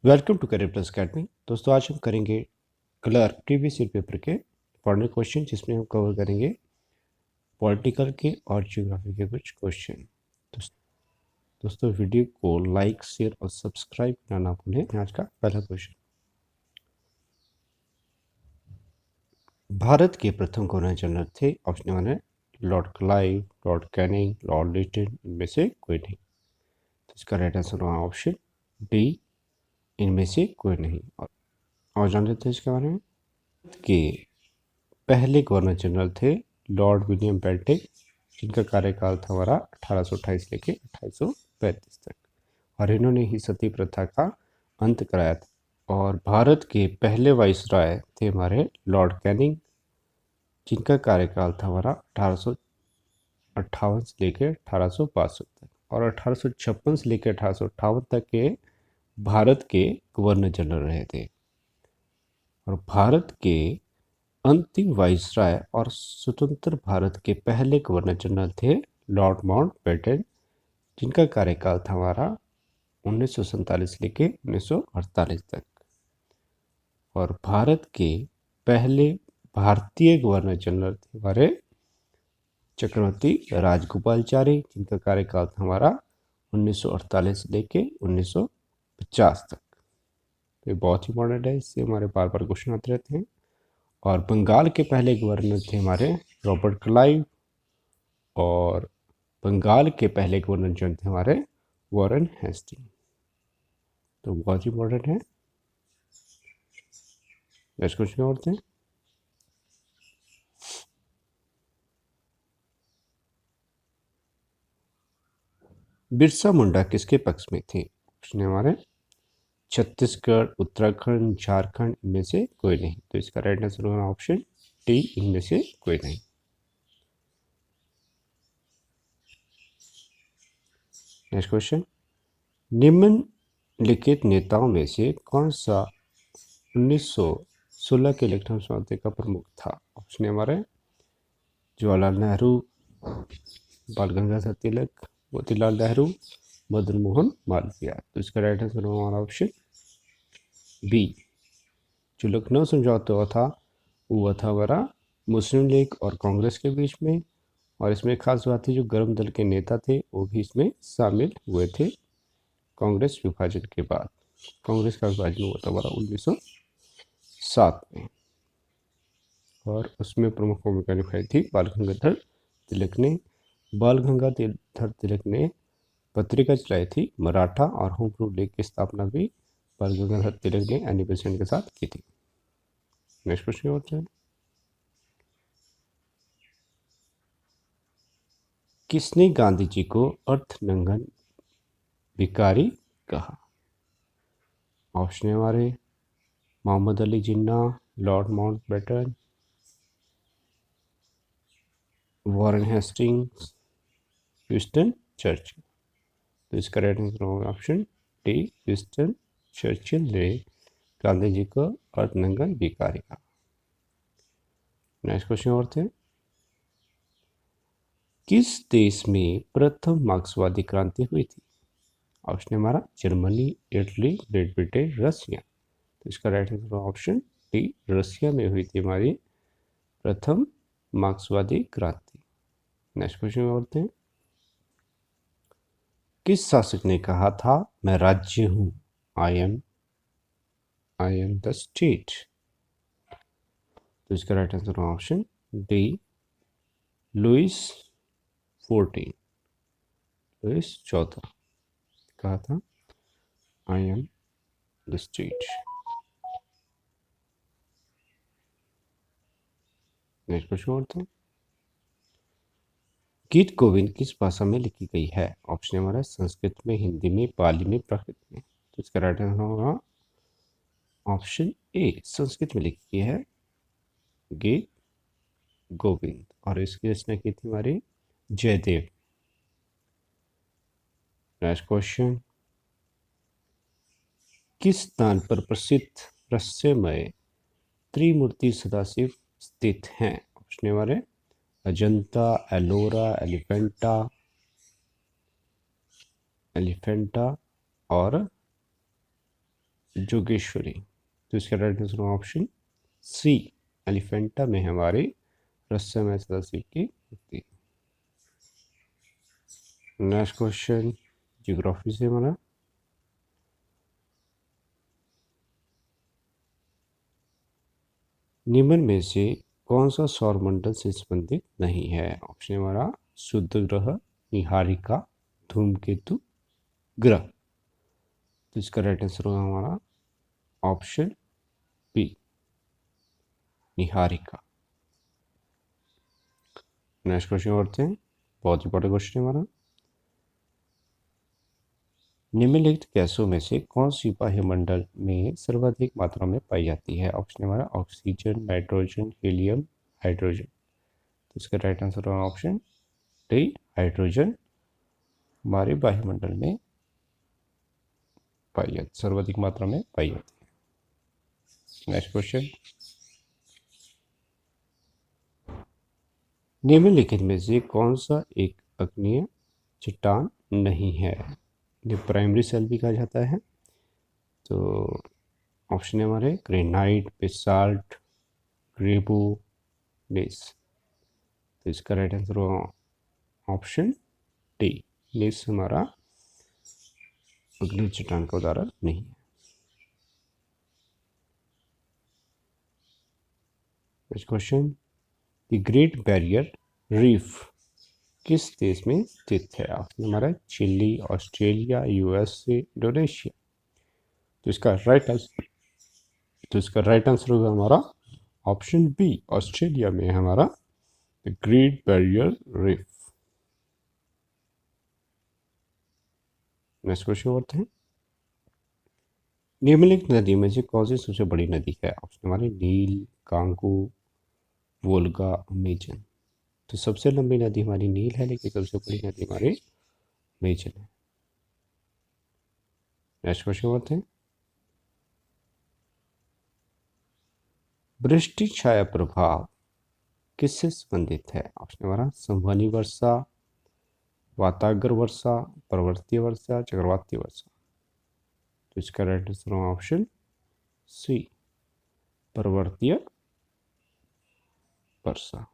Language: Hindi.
Welcome to career plus academy. दोस्तों, आज हम करेंगे क्लर्क प्रीवियस ईयर पेपर के इंपॉर्टेंट क्वेश्चन, जिसमें हम कवर करेंगे पॉलिटिकल के और ज्योग्राफी के कुछ क्वेश्चन। दोस्तों, वीडियो को लाइक, शेयर और सब्सक्राइब करना ना भूलें। आज का पहला क्वेश्चन, भारत के प्रथम गवर्नर जनरल थे? ऑप्शन वन है Lord Clive, Lord Canning, Lord Lytton, इनमें से कोई नहीं। तो इसका राइट आंसर होगा ऑप्शन डी, इनमें से कोई नहीं। और जान लेते हैं इसके बारे में कि पहले गवर्नर जनरल थे लॉर्ड विलियम बेंटिक, जिनका कार्यकाल था हमारा 1828 लेके 1835 तक, और इन्होंने ही सती प्रथा का अंत कराया था। और भारत के पहले वाइसराय थे हमारे लॉर्ड कैनिंग, जिनका कार्यकाल था हमारा 1858 से लेकर 1862 तक, और 1856 से लेकर 1858 तक के भारत के गवर्नर जनरल रहे थे। और भारत के अंतिम वाइसराय और स्वतंत्र भारत के पहले गवर्नर जनरल थे लॉर्ड माउंटबेटन, जिनका कार्यकाल था हमारा 1947 लेके 1948 तक। और भारत के पहले भारतीय गवर्नर जनरल थे हमारे चक्रवर्ती राजगोपालचारी, जिनका कार्यकाल था हमारा 1948 से लेके 1950 तक। तो ये बहुत इंपॉर्टेंट है, इससे हमारे बार बार क्वेश्चन आते रहते हैं। और बंगाल के पहले गवर्नर थे हमारे रॉबर्ट क्लाइव, और बंगाल के पहले गवर्नर जनरल थे हमारे वॉरेन हेस्टिंग। तो बहुत इंपॉर्टेंट है। नेक्स्ट क्वेश्चन करते हैं, बिरसा मुंडा किसके पक्ष में थे? ऑप्शन है हमारे छत्तीसगढ़, उत्तराखंड, झारखंड, इनमें से कोई नहीं। तो इसका राइट आंसर होगा ऑप्शन डी, इनमें से कोई नहीं। नेक्स्ट क्वेश्चन, निम्नलिखित नेताओं में से कौन सा 1916 के इलेक्शन समझौते का प्रमुख था? ऑप्शन है हमारे जवाहरलाल नेहरू, बाल गंगाधर तिलक, मोतीलाल नेहरू, मदन मोहन मालवीय। तो इसका राइट आंसर होगा हमारा ऑप्शन बी। जो लखनऊ समझौता हुआ था वो हुआ था हमारा मुस्लिम लीग और कांग्रेस के बीच में, और इसमें खास बात है जो गर्म दल के नेता थे वो भी इसमें शामिल हुए थे। कांग्रेस विभाजन के बाद कांग्रेस का विभाजन हुआ था हमारा 1907 में, और उसमें प्रमुख भूमिका निभाई थी बाल गंगाधर तिलक ने। बाल गंगाधर तिलक ने पत्रिका चलाई थी मराठा और होम रूल लीग की स्थापना भी बाल गंगाधर तिलक ने एनी बेसेंट के साथ की थी। नेक्स्ट क्वेश्चन होता है, किसने गांधी जी को अर्थनंगन भिखारी कहा? ऑप्शन है हमारे Mohammad Ali Jinnah, Lord Mountbatten, Warren Hastings, Winston Churchill. तो इसका राइट आंसर होगा ऑप्शन डी, ह्यूस्टन चर्चिल ने गांधी जी को अर्थनंगन भिखारी कहा। नेक्स्ट क्वेश्चन और थे, किस देश में प्रथम मार्क्सवादी क्रांति हुई थी? ऑप्शन हमारा जर्मनी, इटली, ग्रेट ब्रिटेन, रसिया। तो इसका राइट आंसर ऑप्शन डी, रसिया में हुई थी हमारी प्रथम मार्क्सवादी क्रांति। नेक्स्ट क्वेश्चन और थे, किस शासक ने कहा था मैं राज्य हूं, आई एम द स्टेट? तो इसका right answer option D, Louis 14, Louis 14 कहा था I am the state. Next question और थे, गीत गोविंद किस भाषा में लिखी गई है? ऑप्शन हमारा संस्कृत में, हिंदी में, पाली में, प्राकृत में। तो इसका राइट आंसर होगा ऑप्शन ए, संस्कृत में लिखी है गीत गोविंद, और इसकी रचना की थी हमारी जयदेव। नेक्स्ट क्वेश्चन, किस स्थान पर प्रसिद्ध रहस्यमय त्रिमूर्ति सदाशिव स्थित हैं? ऑप्शन हमारे अजंता, एलोरा, एलिफेंटा और जोगेश्वरी। तो इसका right answer option C, Elephanta में हमारे रहस्यमय सदाशिव की मूर्ति। नेक्स्ट क्वेश्चन ज्योग्राफी से हमारा, निम्न में से कौन सा सौरमंडल से संबंधित नहीं है? ऑप्शन हमारा शुद्ध ग्रह, निहारिका, धूमकेतु, ग्रह। तो इसका राइट आंसर होगा हमारा option B, Niharika. Next question करते हैं, बहुत इंपॉर्टेंट क्वेश्चन है हमारा। निम्नलिखित गैसों में से कौन सी वायुमंडल में सर्वाधिक मात्रा में पाई जाती है? ऑप्शन हमारा ऑक्सीजन, नाइट्रोजन, हीलियम, हाइड्रोजन। तो इसका राइट आंसर होगा ऑप्शन डी, हाइड्रोजन हमारे वायुमंडल में पाई जाती, सर्वाधिक मात्रा में पाई जाती है। नेक्स्ट क्वेश्चन, निम्नलिखित में से कौन सा एक अग्नेय चट्टान नहीं है? ये प्राइमरी सेल भी कहा जाता है। तो ऑप्शन है हमारे ग्रेनाइट, बेसाल्ट, ग्रेबो, नेस। तो इसका राइट आंसर होगा ऑप्शन डी, नेस हमारा अग्नि चट्टान का उदाहरण नहीं है। Next question, the great barrier reef किस देश में स्थित है? ऑप्शन हमारा चिली, ऑस्ट्रेलिया, यूएसए, इंडोनेशिया। तो इसका राइट आंसर होगा हमारा ऑप्शन बी, ऑस्ट्रेलिया में हमारा the great barrier reef. Next question करते हैं, निम्नलिखित नदी में से कौन सी सबसे बड़ी नदी है? ऑप्शन हमारे नील, कांगो, वोल्गा, अमेजन। तो सबसे लंबी नदी हमारी नील है, लेकिन सबसे बड़ी नदी हमारी अमेजन है। नेक्स्ट क्वेश्चन करते हैं, वृष्टि छाया प्रभाव किससे संबंधित है? ऑप्शन हमारा संवहनी वर्षा, वातागर वर्षा, पर्वतीय वर्षा, चक्रवाती वर्षा। तो इसका राइट आंसर ऑप्शन सी, पर्वतीय वर्षा।